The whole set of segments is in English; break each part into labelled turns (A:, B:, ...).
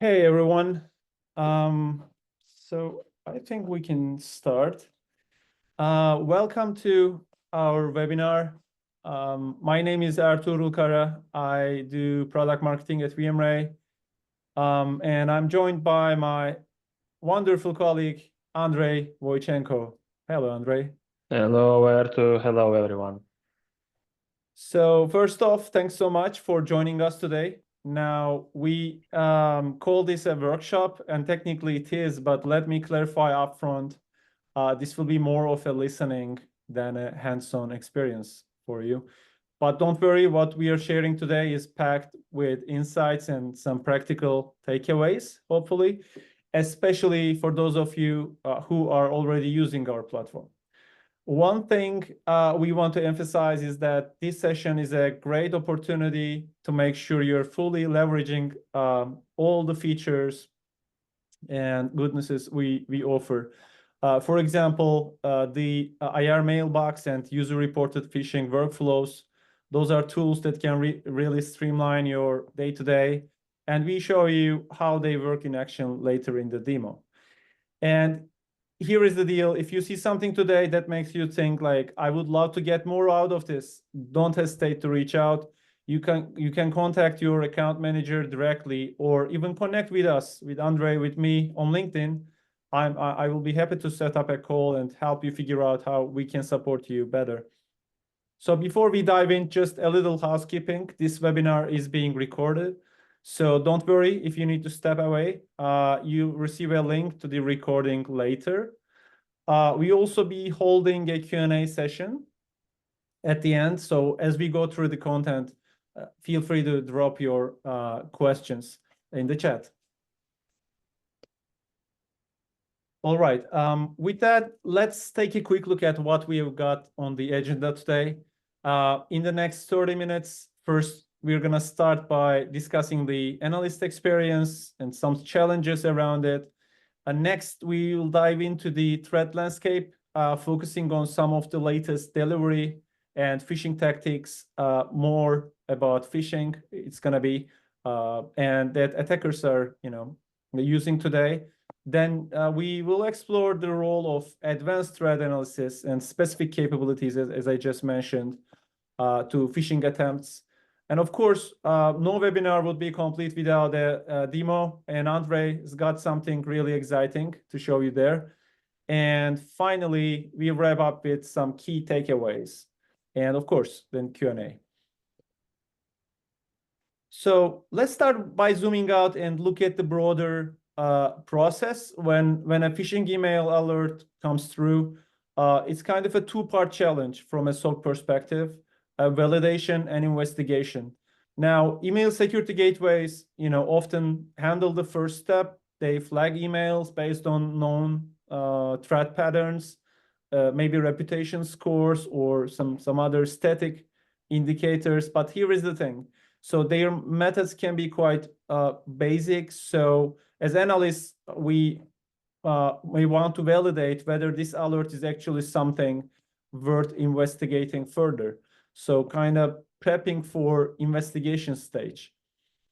A: Hey everyone. So I think we can start. Welcome to our webinar. My name is Ertugrul. I do product marketing at VMRay. And I'm joined by my wonderful colleague, Andrey Voitenko. Hello, Andrey.
B: Hello, Ertu. Hello, everyone.
A: So first off, thanks so much for joining us today. Now, we call this a workshop, and technically it is, but let me clarify upfront. This will be more of a listening than a hands-on experience for you. But don't worry, what we are sharing today is packed with insights and some practical takeaways, hopefully, especially for those of you who are already using our platform. One thing we want to emphasize is that this session is a great opportunity to make sure you're fully leveraging all the features and goodnesses we offer. For example, the IR Mailbox and user-reported phishing workflows, those are tools that can really streamline your day-to-day, and we show you how they work in action later in the demo. And here is the deal. If you see something today that makes you think like, I would love to get more out of this, don't hesitate to reach out. You can contact your account manager directly, or even connect with us, with Andrey, with me on LinkedIn. I will be happy to set up a call and help you figure out how we can support you better. So before we dive in, just a little housekeeping. This webinar is being recorded. So don't worry if you need to step away. You receive a link to the recording later. We also be holding a Q&A session at the end. So as we go through the content, feel free to drop your questions in the chat. All right. With that, let's take a quick look at what we have got on the agenda today. In the next 30 minutes, first, we're going to start by discussing the analyst experience and some challenges around it. Next, we will dive into the threat landscape, focusing on some of the latest delivery and phishing tactics, more about phishing it's going to be, and that attackers are using today. Then we will explore the role of advanced threat analysis and specific capabilities, as I just mentioned, to phishing attempts. And of course, no webinar would be complete without a demo, and Andrey has got something really exciting to show you there. And finally, we wrap up with some key takeaways, and of course, then Q&A. So let's start by zooming out and look at the broader process. When a phishing email alert comes through, it's kind of a two-part challenge from a SOC perspective. Validation and investigation. Now, email security gateways, often handle the first step. They flag emails based on known threat patterns, maybe reputation scores or some other static indicators. But here is the thing. So their methods can be quite basic. So as analysts, we want to validate whether this alert is actually something worth investigating further. So kind of prepping for investigation stage.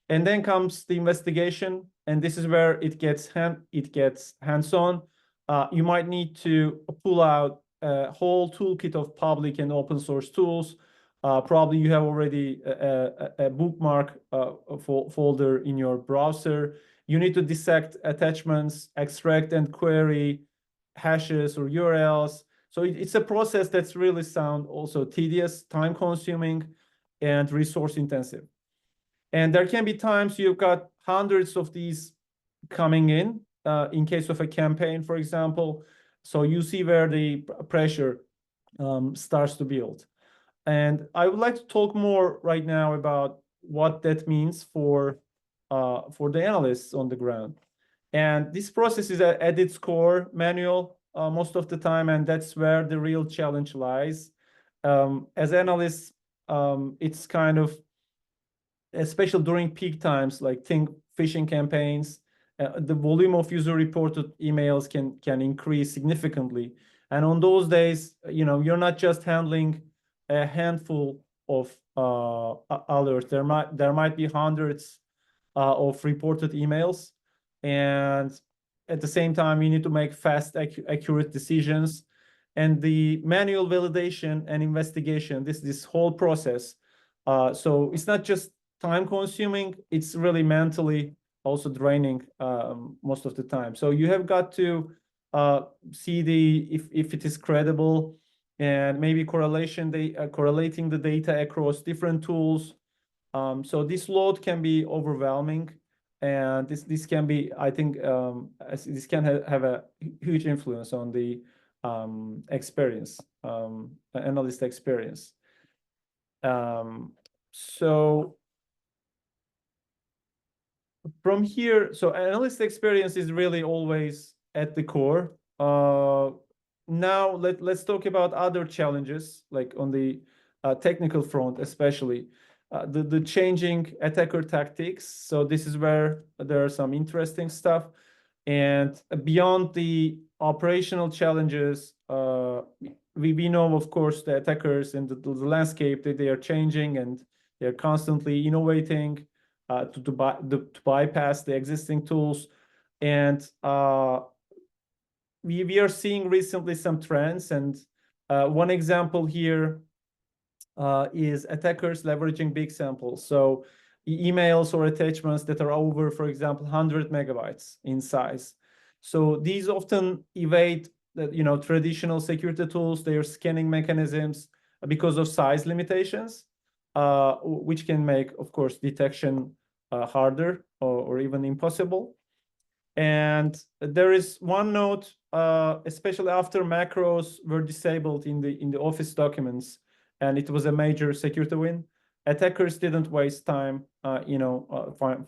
A: And then comes the investigation, and this is where it gets hands-on. You might need to pull out a whole toolkit of public and open source tools. Probably you have already a bookmark folder in your browser. You need to dissect attachments, extract and query hashes or URLs. So it's a process that's really sound, also tedious, time-consuming, and resource-intensive. And there can be times you've got hundreds of these coming in case of a campaign, for example. So you see where the pressure starts to build. And I would like to talk more right now about what that means for the analysts on the ground. And this process is at its core manual most of the time, and that's where the real challenge lies. As analysts, it's kind of, especially during peak times, like think phishing campaigns, the volume of user-reported emails can increase significantly. And on those days, you're not just handling a handful of alerts. There might be hundreds of reported emails. and at the same time, you need to make fast, accurate decisions. And the manual validation and investigation, this whole process. So it's not just time consuming, it's really mentally also draining most of the time. So you have got to see if it is credible, and maybe correlating the data across different tools. So this load can be overwhelming, and this can be, I think, this can have a huge influence on the experience, analyst experience. So from here, so analyst experience is really always at the core. Now let's talk about other challenges, like on the technical front, especially the changing attacker tactics. So this is where there are some interesting stuff. And beyond the operational challenges, we know, of course, the attackers and the landscape that they are changing, and they're constantly innovating to bypass the existing tools. And we are seeing recently some trends. And one example here is attackers leveraging big samples. So emails or attachments that are over, for example, 100 megabytes in size. So these often evade the traditional security tools, their scanning mechanisms, because of size limitations, which can make, of course, detection harder or even impossible. And there is one note, especially after macros were disabled in the Office documents, and it was a major security win. Attackers didn't waste time,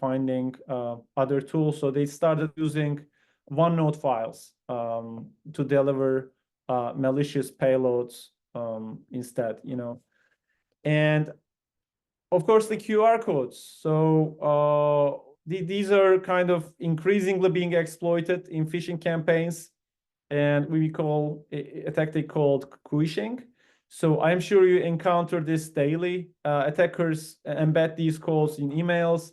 A: finding other tools, so they started using OneNote files to deliver malicious payloads instead. And of course the QR codes. So these are kind of increasingly being exploited in phishing campaigns, and we call a tactic called phishing. So I'm sure you encounter this daily. Attackers embed these codes in emails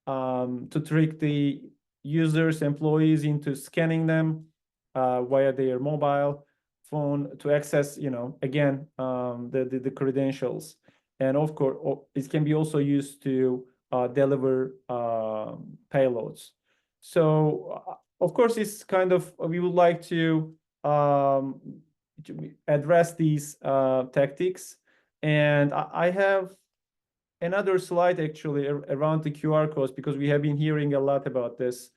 A: to trick the users, employees into scanning them via their mobile phone to access, again, the credentials. And of course, it can be also used to deliver payloads. So, of course, it's kind of, we would like to address these tactics. And I have another slide actually around the QR codes, because we have been hearing a lot about this.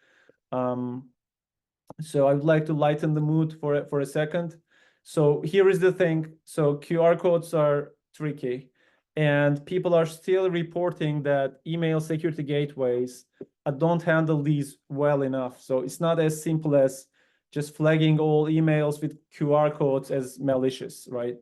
A: So I would like to lighten the mood for a second. So here is the thing. So QR codes are tricky, and people are still reporting that email security gateways don't handle these well enough. So it's not as simple as just flagging all emails with QR codes as malicious, right?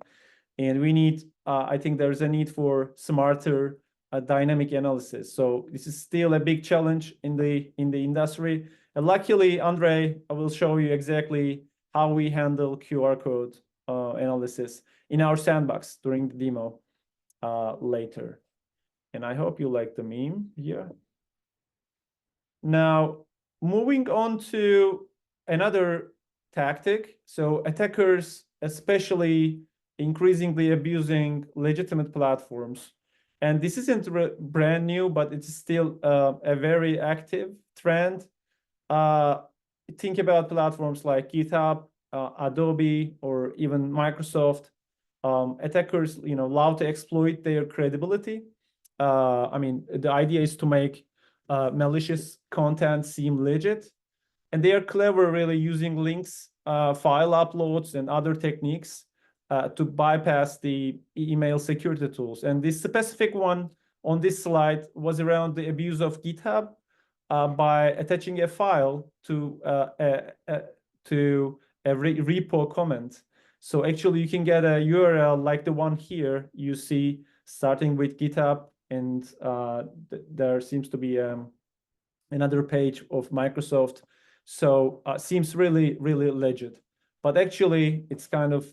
A: And we need, I think there's a need for smarter dynamic analysis. So this is still a big challenge in the industry. And luckily, Andrey, I will show you exactly how we handle QR code analysis in our sandbox during the demo later. And I hope you like the meme here. Now, moving on to another tactic. So attackers, especially increasingly abusing legitimate platforms. And this isn't brand new, but it's still a very active trend. Think about platforms like GitHub, Adobe, or even Microsoft. Attackers, love to exploit their credibility. I mean, the idea is to make malicious content seem legit. And they are clever, really, using links, file uploads, and other techniques to bypass the email security tools. And this specific one on this slide was around the abuse of GitHub by attaching a file to a repo comment. So actually, you can get a URL like the one here you see, starting with GitHub, and there seems to be another page of Microsoft. So seems really, really legit. But actually, it's kind of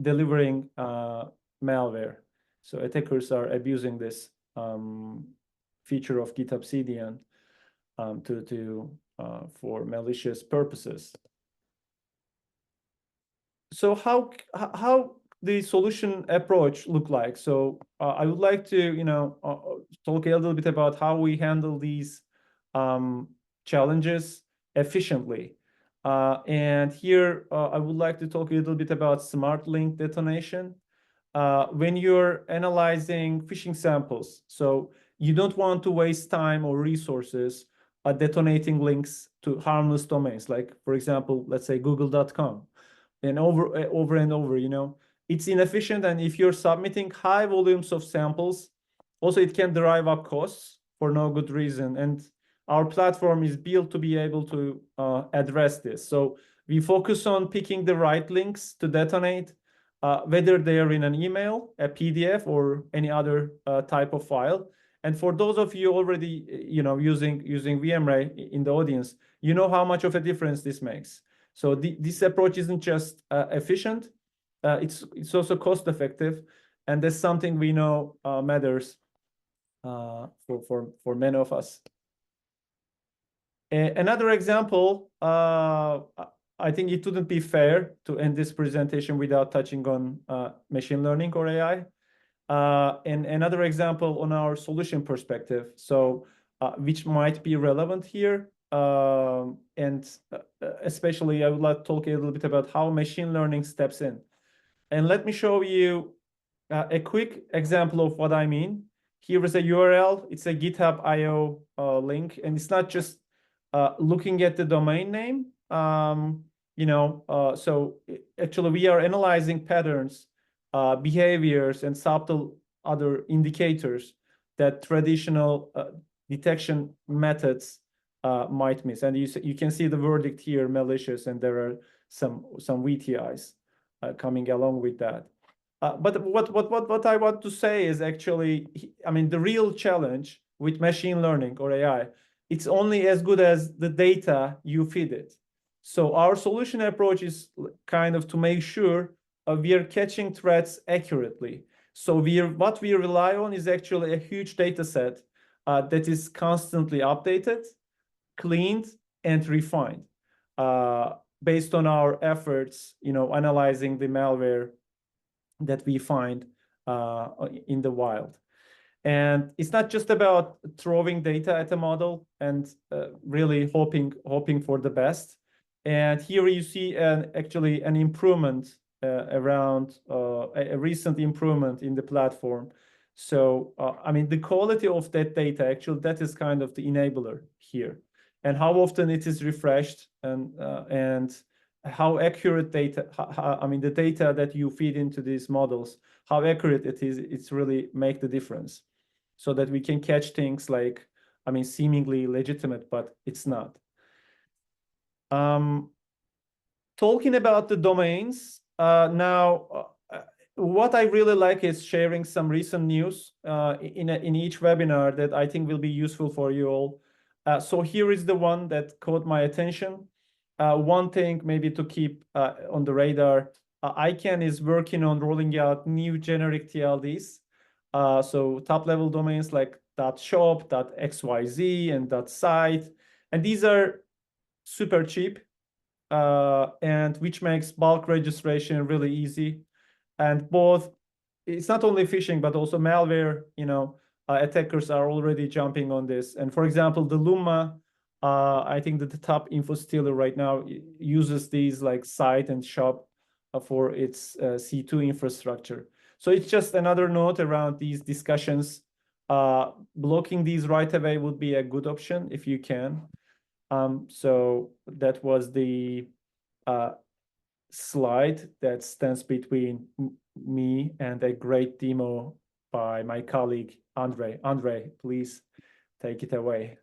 A: delivering malware. So attackers are abusing this feature of GitHub CDN to for malicious purposes. So how the solution approach look like? So I would like to talk a little bit about how we handle these challenges efficiently. And here I would like to talk a little bit about smart link detonation. When you're analyzing phishing samples, so you don't want to waste time or resources detonating links to harmless domains, like, for example, let's say google.com, and over and over, it's inefficient. And if you're submitting high volumes of samples, also it can drive up costs for no good reason. And our platform is built to be able to address this. So we focus on picking the right links to detonate, whether they are in an email, a PDF, or any other type of file. And for those of you already, using VMRay in the audience, you know how much of a difference this makes. So this approach isn't just efficient, it's also cost effective, and that's something we know matters for many of us. Another example, I think it wouldn't be fair to end this presentation without touching on machine learning or AI. And another example on our solution perspective, so which might be relevant here. And especially I would like to talk a little bit about how machine learning steps in. And let me show you a quick example of what I mean. Here is a URL. It's a GitHub.io link, and it's not just looking at the domain name. So actually we are analyzing patterns, behaviors, and subtle other indicators that traditional detection methods might miss. And you can see the verdict here, malicious, and there are some VTIs coming along with that. But what I want to say is actually, the real challenge with machine learning or AI, it's only as good as the data you feed it. So our solution approach is kind of to make sure we are catching threats accurately. So what we rely on is actually a huge data set that is constantly updated, cleaned, and refined based on our efforts, analyzing the malware that we find in the wild. And it's not just about throwing data at a model and really hoping for the best. And here you see actually an improvement around a recent improvement in the platform. So, the quality of that data, actually, that is kind of the enabler here. And how often it is refreshed and how accurate data, the data that you feed into these models, how accurate it is, it's really make the difference, so that we can catch things like, seemingly legitimate, but it's not. Talking about the domains, now, what I really like is sharing some recent news in each webinar that I think will be useful for you all. So here is the one that caught my attention. One thing maybe to keep on the radar, ICANN is working on rolling out new generic TLDs. So top-level domains like .shop, .xyz, and .site. And these are super cheap, and which makes bulk registration really easy. And it's not only phishing, but also malware, attackers are already jumping on this. And for example, the Lumma, I think that the top info stealer right now uses these like site and shop for its C2 infrastructure. So it's just another note around these discussions. Blocking these right away would be a good option if you can. So that was the slide that stands between me and a great demo by my colleague, Andrey. Andrey, please take it away.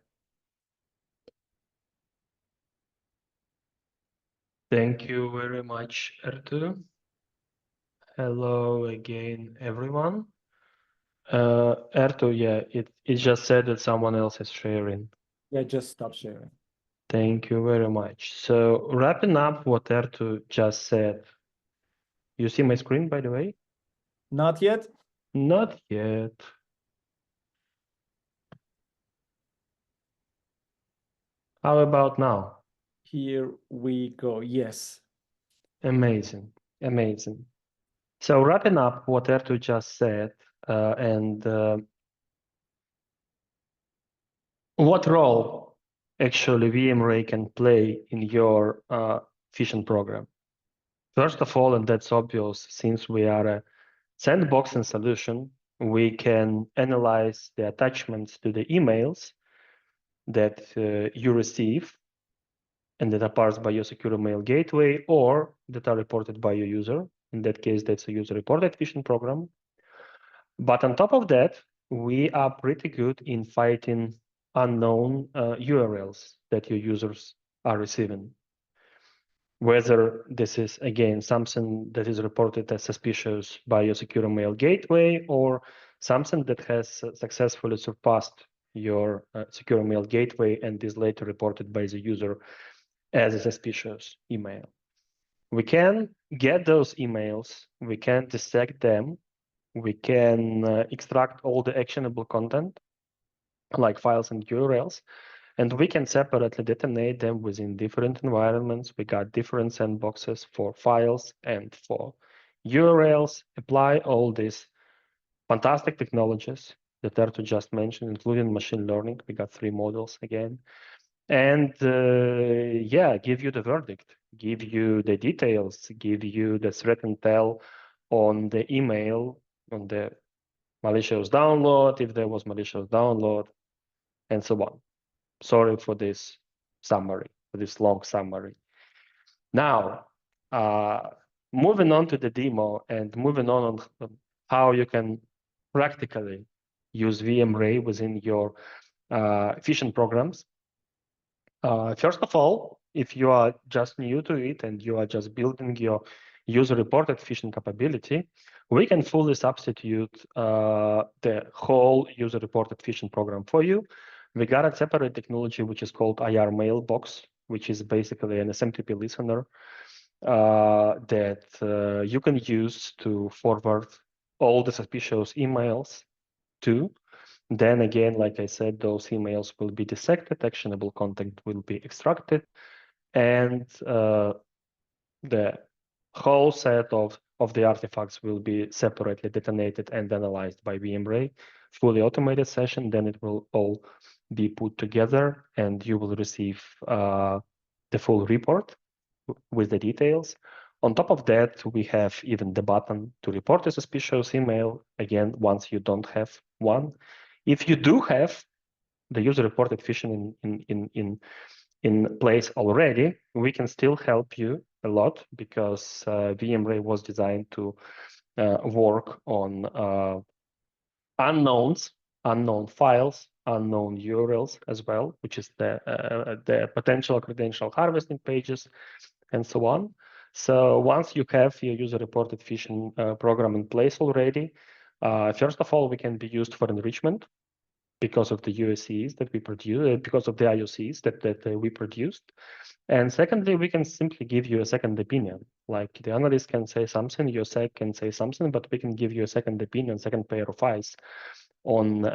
B: Thank you very much, Ertugrul. Hello again, everyone. Ertugrul, yeah, it just said that someone else is sharing.
A: Yeah, just stop sharing.
B: Thank you very much. So wrapping up what Ertugrul just said, you see my screen, by the way?
A: Not yet?
B: Not yet. How about now?
A: Here we go. Yes.
B: Amazing, amazing. So wrapping up what Ertu just said, and what role actually VMRay can play in your phishing program? First of all, and that's obvious, since we are a sandboxing solution, we can analyze the attachments to the emails that you receive and that are parsed by your secure mail gateway or that are reported by your user. In that case, that's a user-reported phishing program. But on top of that, we are pretty good in fighting unknown URLs that your users are receiving. Whether this is, again, something that is reported as suspicious by your secure mail gateway or something that has successfully surpassed your secure mail gateway and is later reported by the user as a suspicious email. We can get those emails, we can dissect them, we can extract all the actionable content, like files and URLs, and we can separately detonate them within different environments. We got different sandboxes for files and for URLs, apply all these fantastic technologies that Ertu just mentioned, including machine learning. We got 3 models again. And yeah, give you the verdict, give you the details, give you the threat intel on the email, on the malicious download, if there was malicious download, and so on. Sorry for this summary, for this long summary. Now, moving on to the demo and moving on how you can practically use VMRay within your phishing programs. First of all, if you are just new to it and you are just building your user-reported phishing capability, we can fully substitute the whole user-reported phishing program for you. We got a separate technology which is called IR Mailbox, which is basically an SMTP listener that you can use to forward all the suspicious emails to. Then again, like I said, those emails will be dissected, actionable content will be extracted, and the whole set of the artifacts will be separately detonated and analyzed by VMRay, fully automated session. Then it will all be put together and you will receive the full report with the details. On top of that, we have even the button to report a suspicious email, again, once you don't have one. If you do have the user-reported phishing in place already, we can still help you a lot because VMRay was designed to work on unknowns, unknown files, unknown URLs as well, which is the potential credential harvesting pages and so on. So once you have your user-reported phishing program in place already, first of all, we can be used for enrichment because of the USCs that we produce, because of the IOCs that we produced. And secondly, we can simply give you a second opinion. Like the analyst can say something, your sec can say something, but we can give you a second opinion, second pair of eyes on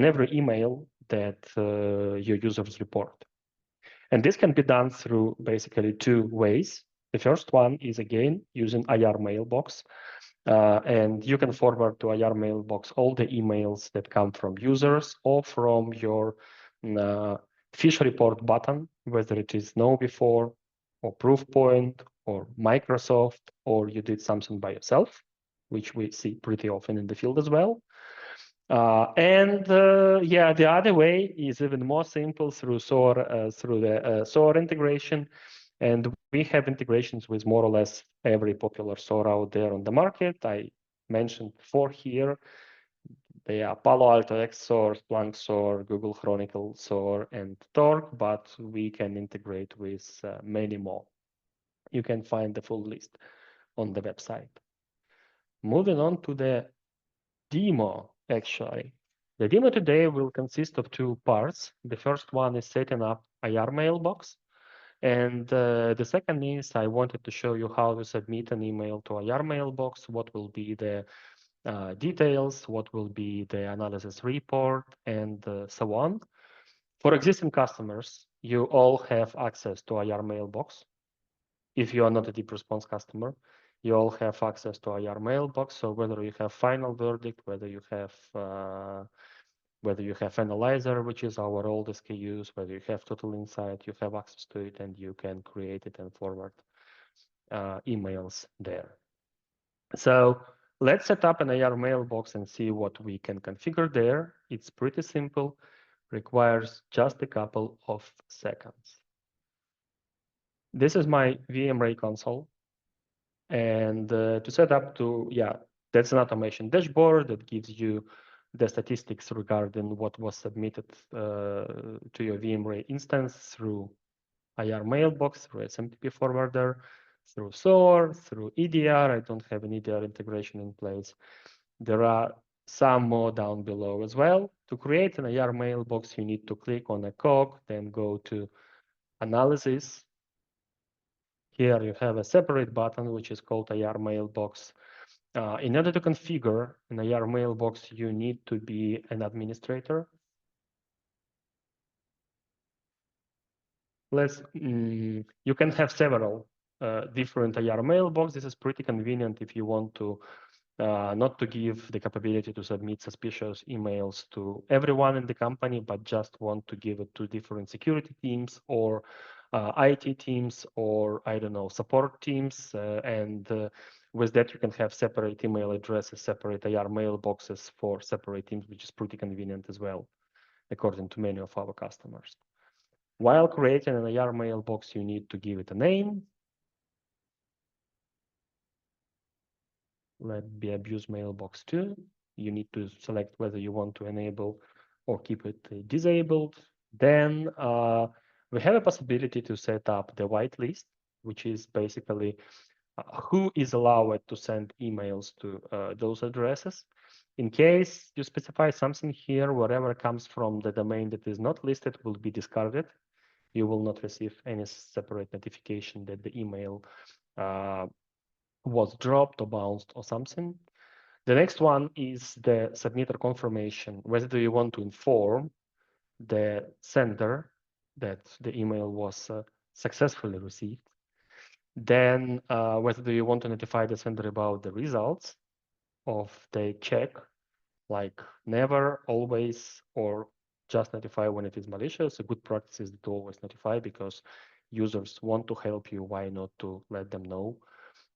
B: every email that your users report. And this can be done through basically 2 ways. The first one is, again, using IR Mailbox. And you can forward to IR Mailbox all the emails that come from users or from your phish report button, whether it is know before or Proofpoint or Microsoft, or you did something by yourself, which we see pretty often in the field as well. Yeah, the other way is even more simple through SOAR, through the SOAR integration. And we have integrations with more or less every popular SOAR out there on the market. I mentioned 4 here. They are Palo Alto XSOAR, Splunk SOAR, Google Chronicle SOAR, and Torque, but we can integrate with many more. You can find the full list on the website. Moving on to the demo, actually. The demo today will consist of 2 parts. The first one is setting up IR Mailbox. And the second is I wanted to show you how to submit an email to IR Mailbox, what will be the details, what will be the analysis report, and so on. For existing customers, you all have access to IR Mailbox. If you are not a deep response customer, you all have access to IR Mailbox. So whether you have final verdict, whether you have analyzer, which is our old SKUs, whether you have total insight, you have access to it, and you can create it and forward emails there. So let's set up an IR Mailbox and see what we can configure there. It's pretty simple, requires just a couple of seconds. This is my VMRay console. And to set up that's an automation dashboard that gives you the statistics regarding what was submitted to your VMRay instance through IR Mailbox, through SMTP forwarder, through SOAR, through EDR. I don't have an EDR integration in place. There are some more down below as well. To create an IR Mailbox, you need to click on a cog, then go to Analysis. Here you have a separate button, which is called IR Mailbox. In order to configure an IR Mailbox, you need to be an administrator. You can have several different IR Mailbox. This is pretty convenient if you want to not to give the capability to submit suspicious emails to everyone in the company, but just want to give it to different security teams or IT teams or, I don't know, support teams. With that, you can have separate email addresses, separate IR mailboxes for separate teams, which is pretty convenient as well, according to many of our customers. While creating an IR mailbox, you need to give it a name. Let be abuse mailbox 2. You need to select whether you want to enable or keep it disabled. Then we have a possibility to set up the whitelist, which is basically who is allowed to send emails to those addresses. In case you specify something here, whatever comes from the domain that is not listed will be discarded. You will not receive any separate notification that the email was dropped or bounced or something. The next one is the submitter confirmation. Whether do you want to inform the sender that the email was successfully received? Then whether do you want to notify the sender about the results of the check, like never, always, or just notify when it is malicious? A good practice is to always notify, because users want to help you. Why not to let them know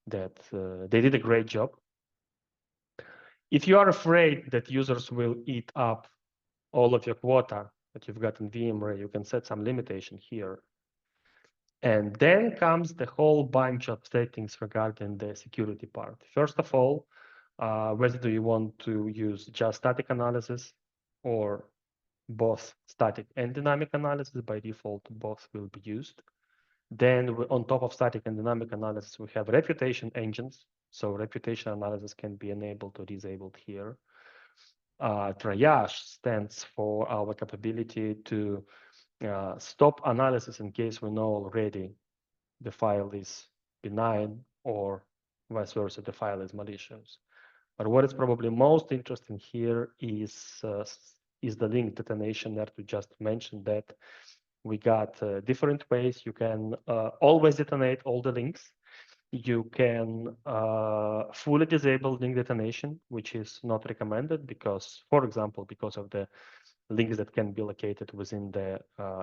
B: that they did a great job? If you are afraid that users will eat up all of your quota that you've got in VMRay, you can set some limitation here. And then comes the whole bunch of settings regarding the security part. First of all, whether do you want to use just static analysis or both static and dynamic analysis? By default, both will be used. Then on top of static and dynamic analysis, we have reputation engines. So reputation analysis can be enabled or disabled here. Triage stands for our capability to stop analysis in case we know already the file is benign, or vice versa, the file is malicious. But what is probably most interesting here is the link detonation that we just mentioned. That we got different ways. You can always detonate all the links. You can fully disable link detonation, which is not recommended because, for example, because of the links that can be located within the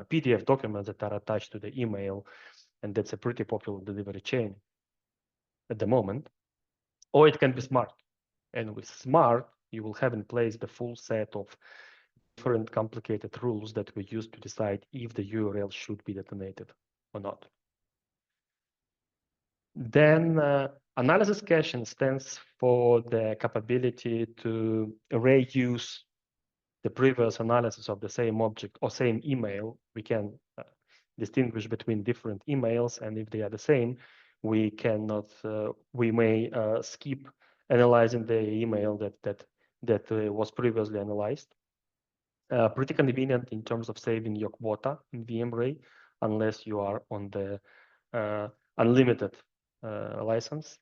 B: PDF documents that are attached to the email, and that's a pretty popular delivery chain at the moment. Or it can be smart, and with smart, you will have in place the full set of different complicated rules that we use to decide if the URL should be detonated or not. Then analysis caching stands for the capability to reuse the previous analysis of the same object or same email. We can distinguish between different emails, and if they are the same, we cannot. We may skip analyzing the email that was previously analyzed. Pretty convenient in terms of saving your quota in VMRay, unless you are on the unlimited license.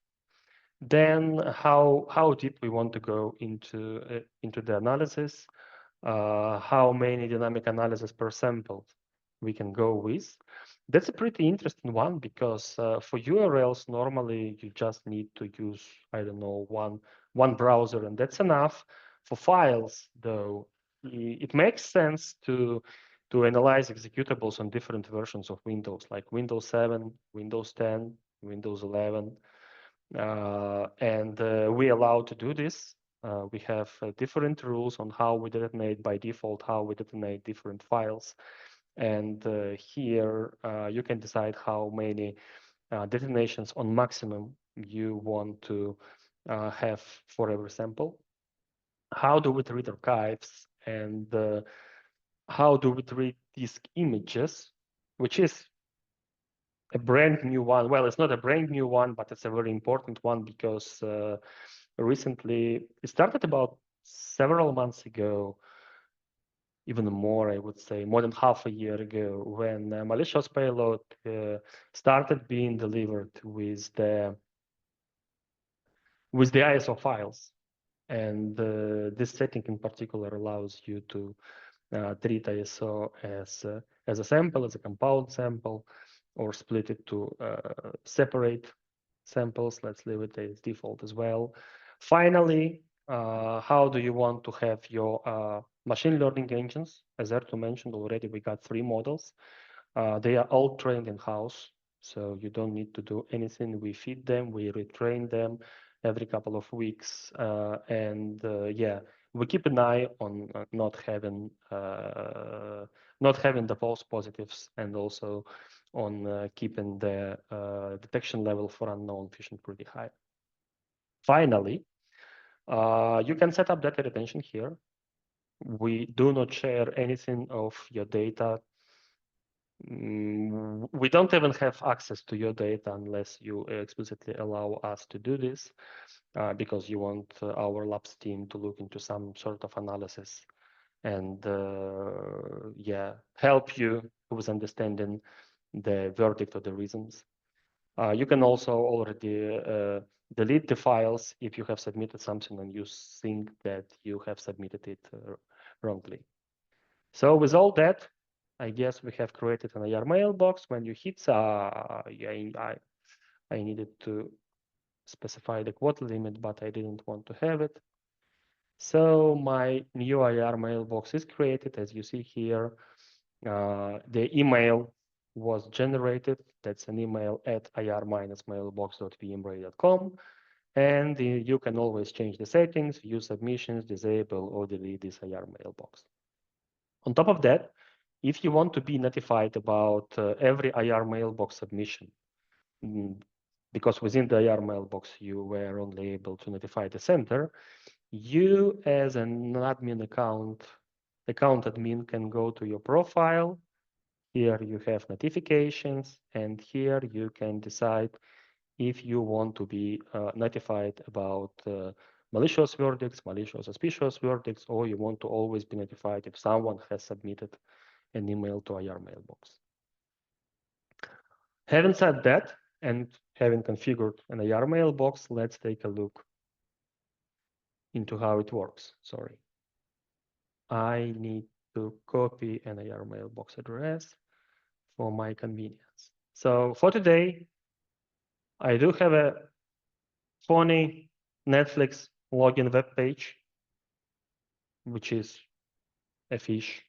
B: Then how deep we want to go into the analysis. how many dynamic analysis per sample we can go with. That's a pretty interesting one because for URLs, normally you just need to use, I don't know, one browser and that's enough. For files, though, it makes sense to analyze executables on different versions of Windows, like Windows 7, Windows 10, Windows 11. And we allow to do this. We have different rules on how we detonate by default, how we detonate different files. And here you can decide how many detonations on maximum you want to have for every sample. How do we treat archives, and how do we treat disk images, which is a brand new one. Well, it's not a brand new one, but it's a very important one because recently, it started about several months ago, even more, I would say, more than half a year ago, when malicious payload started being delivered with the ISO files. And this setting in particular allows you to treat ISO as a sample, as a compound sample, or split it to separate samples. Let's leave it as default as well. Finally, how do you want to have your machine learning engines? As Ertu mentioned already, we got 3 models. They are all trained in-house, so you don't need to do anything. We feed them, we retrain them every couple of weeks, and yeah, we keep an eye on not having the false positives, and also on keeping the detection level for unknown phishing pretty high. Finally, you can set up data retention here. We do not share anything of your data. We don't even have access to your data unless you explicitly allow us to do this, because you want our labs team to look into some sort of analysis and yeah, help you with understanding the verdict or the reasons. You can also already delete the files if you have submitted something and you think that you have submitted it wrongly. So with all that, I guess we have created an IR mailbox. When you hit, yeah, I needed to specify the quota limit, but I didn't want to have it. So my new IR mailbox is created, as you see here. The email was generated. That's an email at ir-mailbox.vmray.com. And you can always change the settings, view submissions, disable or delete this IR mailbox. On top of that, if you want to be notified about every IR mailbox submission, because within the IR mailbox, you were only able to notify the sender, you as an admin account admin can go to your profile. Here you have notifications, and here you can decide if you want to be notified about malicious verdicts, malicious suspicious verdicts, or you want to always be notified if someone has submitted an email to IR mailbox. Having said that, and having configured an IR mailbox, let's take a look into how it works. Sorry. I need to copy an IR mailbox address for my convenience. So for today, I do have a funny Netflix login web page, which is a fish.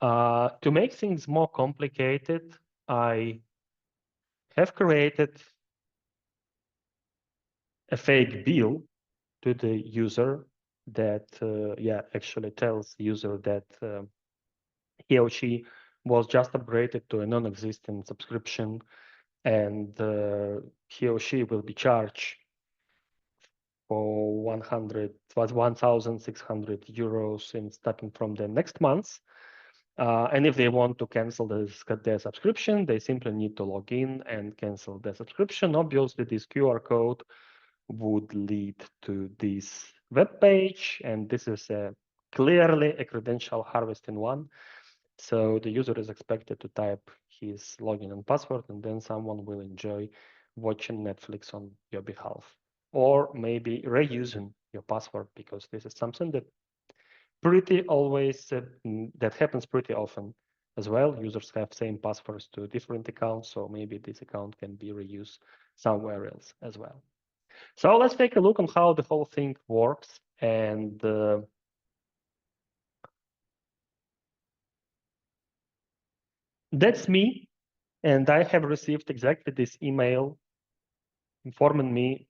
B: To make things more complicated, I have created a fake bill to the user that yeah, actually tells the user that he or she was just upgraded to a non-existent subscription, and he or she will be charged for 1,600 euros in starting from the next month. And if they want to cancel their subscription, they simply need to log in and cancel the subscription. Obviously, this QR code would lead to this web page, and this is clearly a credential harvesting one. So the user is expected to type his login and password, and then someone will enjoy watching Netflix on your behalf, or maybe reusing your password, because this is something that pretty always, that happens pretty often as well. Users have same passwords to different accounts, so maybe this account can be reused somewhere else as well. So let's take a look on how the whole thing works. And that's me. And I have received exactly this email informing me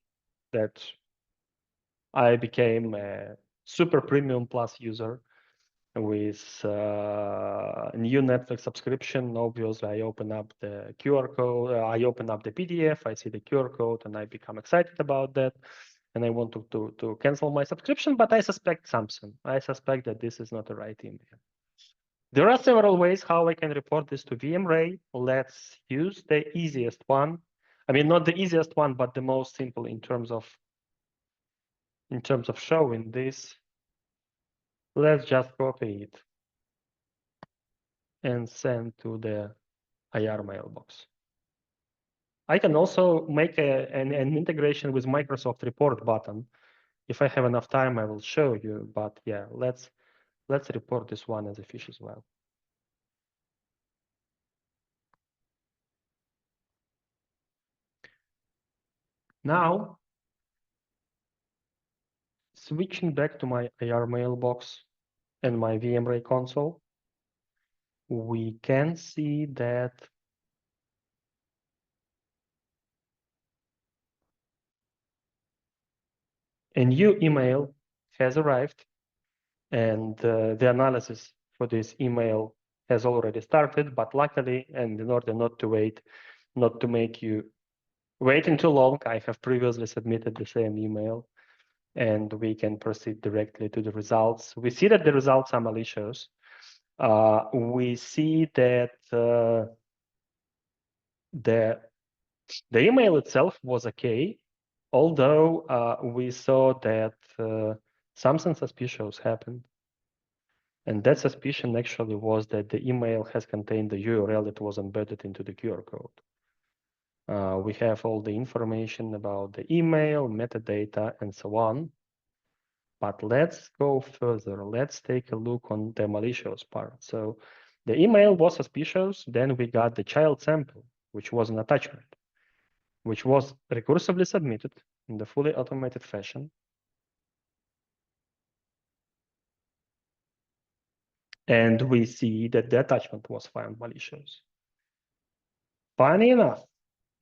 B: that I became a super premium plus user with a new Netflix subscription. Obviously, I open up the QR code, I open up the PDF, I see the QR code, and I become excited about that. And I want to cancel my subscription, but I suspect something. I suspect that this is not the right email. There are several ways how I can report this to VMRay. Let's use the easiest one. I mean, not the easiest one, but the most simple in terms of showing this. Let's just copy it and send to the IR mailbox. I can also make an integration with Microsoft report button. If I have enough time, I will show you. But yeah, let's report this one as a fish as well. Now, switching back to my IR mailbox and my VMRay console, we can see that a new email has arrived, and the analysis for this email has already started. But luckily, and in order not to make you waiting too long, I have previously submitted the same email, and we can proceed directly to the results. We see that the results are malicious. We see that the email itself was okay, although we saw that something suspicious happened. And that suspicion actually was that the email has contained the URL that was embedded into the QR code. We have all the information about the email, metadata, and so on. But let's go further. Let's take a look on the malicious part. So the email was suspicious. Then we got the child sample, which was an attachment, which was recursively submitted in the fully automated fashion. And we see that the attachment was found malicious. Funny enough,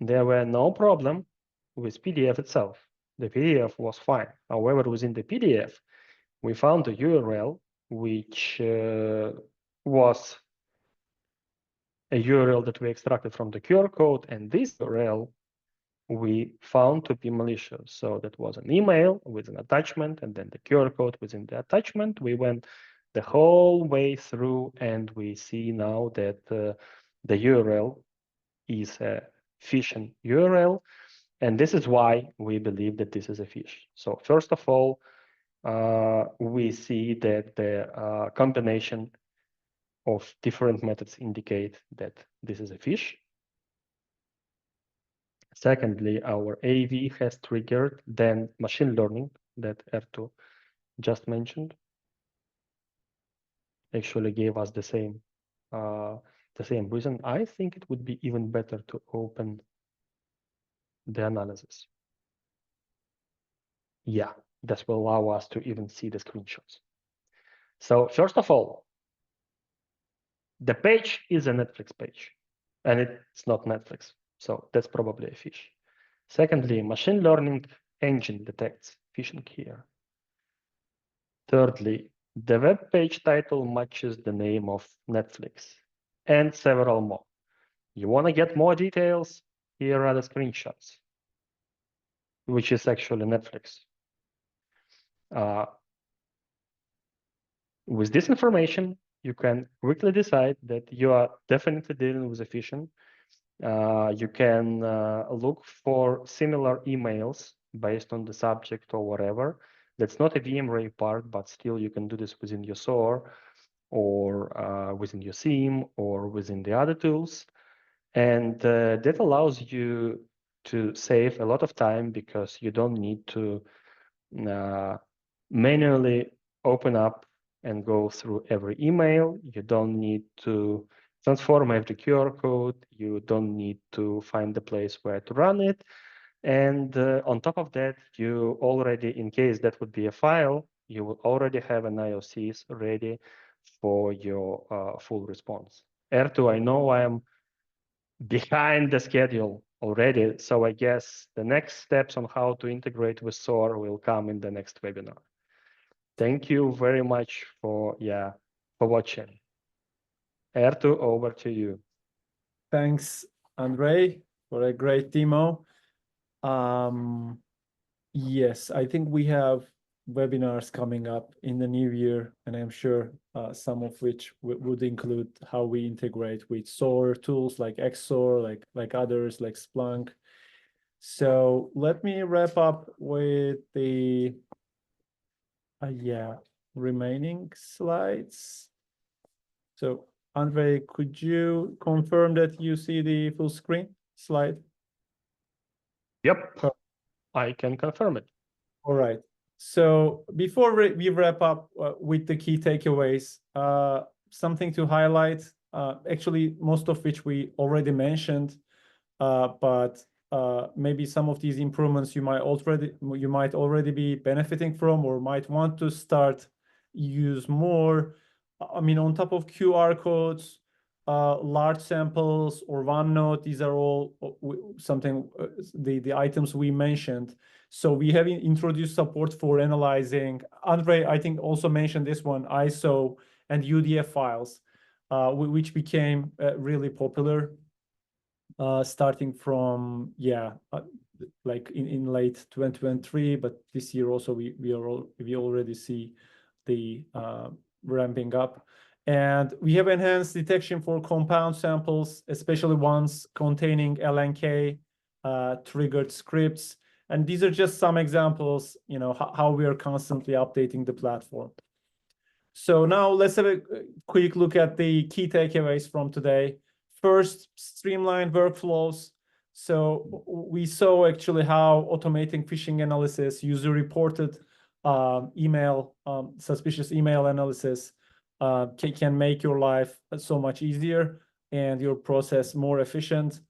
B: there were no problem with PDF itself. The PDF was fine. However, within the PDF, we found a URL which was a URL that we extracted from the QR code, and this URL we found to be malicious. So that was an email with an attachment, and then the QR code within the attachment. We went the whole way through, and we see now that the URL is a phishing URL, and this is why we believe that this is a phish. So first of all, we see that the combination of different methods indicate that this is a phish. Secondly, our AV has triggered then machine learning that Ertu just mentioned. Actually gave us the same reason. I think it would be even better to open the analysis. Yeah, this will allow us to even see the screenshots. So first of all, the page is a Netflix page, and it's not Netflix. So that's probably a phish. Secondly, machine learning engine detects phishing here. Thirdly, the web page title matches the name of Netflix, and several more. You want to get more details? Here are the screenshots, which is actually Netflix. With this information, you can quickly decide that you are definitely dealing with a phishing. You can look for similar emails based on the subject or whatever. That's not a VMRay part, but still you can do this within your SOAR or within your SIEM or within the other tools. And that allows you to save a lot of time because you don't need to manually open up and go through every email. You don't need to transform every QR code. You don't need to find the place where to run it. And on top of that, you already, in case that would be a file, you will already have an IOCs ready for your full response. Ertu, I know I am behind the schedule already, so I guess the next steps on how to integrate with SOAR will come in the next webinar. Thank you very much for watching. Ertu, over to you.
A: Thanks, Andrey, for a great demo. Yes, I think we have webinars coming up in the new year, and I'm sure some of which would include how we integrate with SOAR tools like XSOAR, like others like Splunk. So let me wrap up with the remaining slides. So Andrey, could you confirm that you see the full screen slide?
B: Yep, I can confirm it.
A: All right. So before we wrap up with the key takeaways, something to highlight, actually most of which we already mentioned, but maybe some of these improvements you might already be benefiting from or might want to start use more. I mean, on top of QR codes, large samples or OneNote, these are all something the items we mentioned. So we have introduced support for analyzing. Andrey, I think, also mentioned this one, ISO and UDF files, which became really popular starting from like in late 2023, but this year also we already see the ramping up. And we have enhanced detection for compound samples, especially ones containing LNK triggered scripts. And these are just some examples, you know, how we are constantly updating the platform. So now let's have a quick look at the key takeaways from today. First, streamlined workflows. So we saw actually how automating phishing analysis, user-reported suspicious email analysis can make your life so much easier and your process more efficient.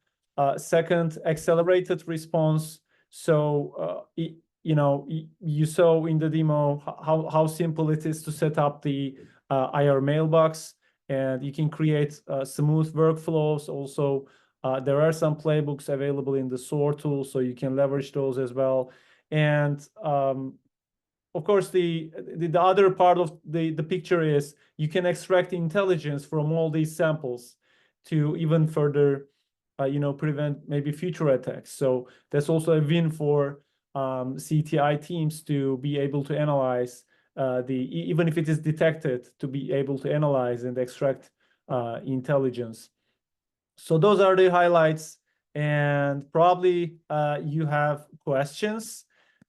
A: Second, accelerated response. So, you saw in the demo how simple it is to set up the IR mailbox, and you can create smooth workflows. Also, there are some playbooks available in the SOAR tool, so you can leverage those as well. And of course, the other part of the picture is you can extract intelligence from all these samples to even further prevent maybe future attacks. So that's also a win for CTI teams to be able to analyze even if it is detected, to be able to analyze and extract intelligence. So those are the highlights, and probably you have questions,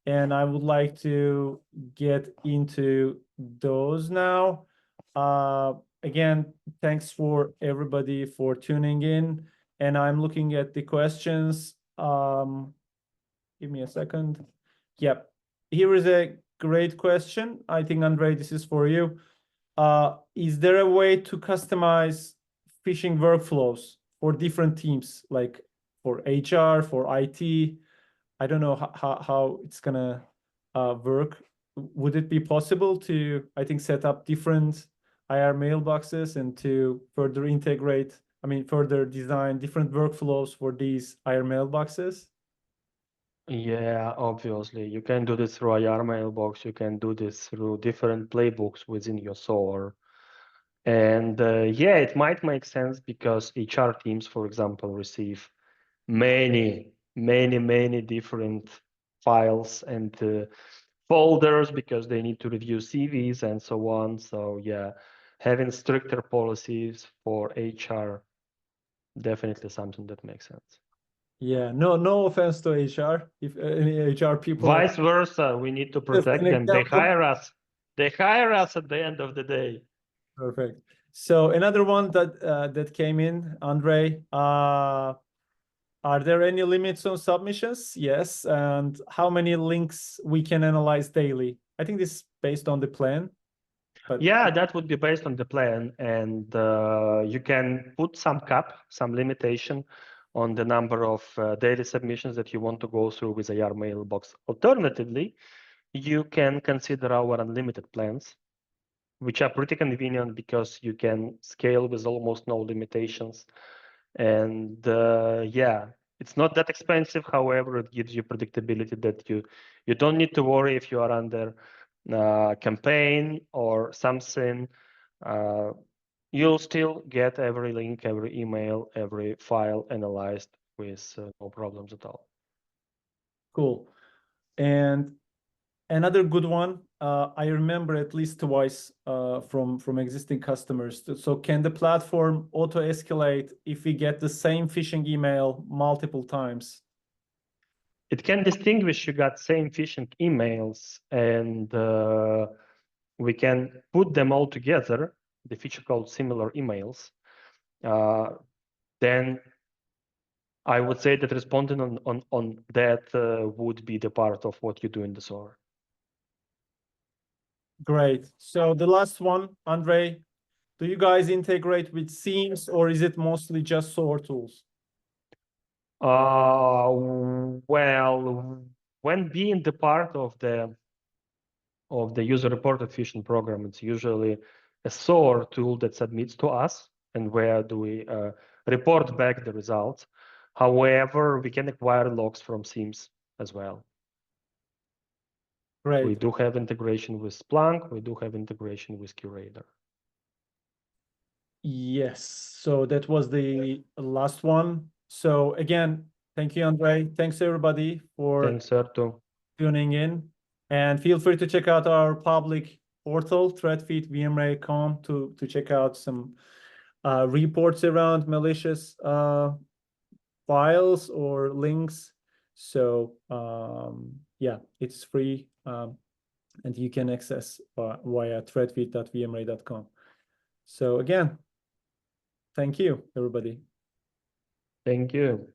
A: and I would like to get into those now. Again, thanks for everybody for tuning in, and I'm looking at the questions. Give me a second. Yep, here is a great question. I think, Andrey, this is for you. Is there a way to customize phishing workflows for different teams, like for HR, for IT? I don't know how it's gonna work. Would it be possible to, I think, set up different IR mailboxes and to further integrate, further design different workflows for these IR mailboxes?
B: Yeah, obviously, you can do this through IR mailbox. You can do this through different playbooks within your SOAR. And it might make sense because HR teams, for example, receive many different files and folders because they need to review CVs and so on. So yeah, having stricter policies for HR, definitely something that makes sense.
A: Yeah, no offense to HR, if any HR people.
B: Vice versa, we need to protect them. They hire us. They hire us at the end of the day.
A: Perfect. So another one that came in, Andrey, are there any limits on submissions? Yes. And how many links we can analyze daily? I think this is based on the plan. But
B: Yeah, that would be based on the plan, and you can put some cap, some limitation on the number of daily submissions that you want to go through with AR Mailbox. Alternatively, you can consider our unlimited plans, which are pretty convenient because you can scale with almost no limitations. And yeah, it's not that expensive. However, it gives you predictability that you don't need to worry if you are under campaign or something. You'll still get every link, every email, every file analyzed with no problems at all.
A: cool. And another good one, I remember at least twice from existing customers. So can the platform auto escalate if we get the same phishing email multiple times?
B: It can distinguish you got same phishing emails, and we can put them all together, the feature called similar emails. Then I would say that responding on that would be the part of what you do in the SOAR.
A: Great. So the last one, Andrey, do you guys integrate with Seams or is it mostly just SOAR tools?
B: Well, when being the part of the user-reported phishing program, it's usually a SOAR tool that submits to us, and where do we report back the results. However, we can acquire logs from Seams as well.
A: Great.
B: We do have integration with Splunk. We do have integration with Curator.
A: Yes. So that was the last one. So again, thank you, Andrey. Thanks everybody for
B: Thanks, Ertu.
A: tuning in. And feel free to check out our public portal, threatfeed VMRay.com, to check out some reports around malicious files or links. So yeah, it's free and you can access via threatfeed.vmray.com. So again, thank you, everybody.
B: Thank you.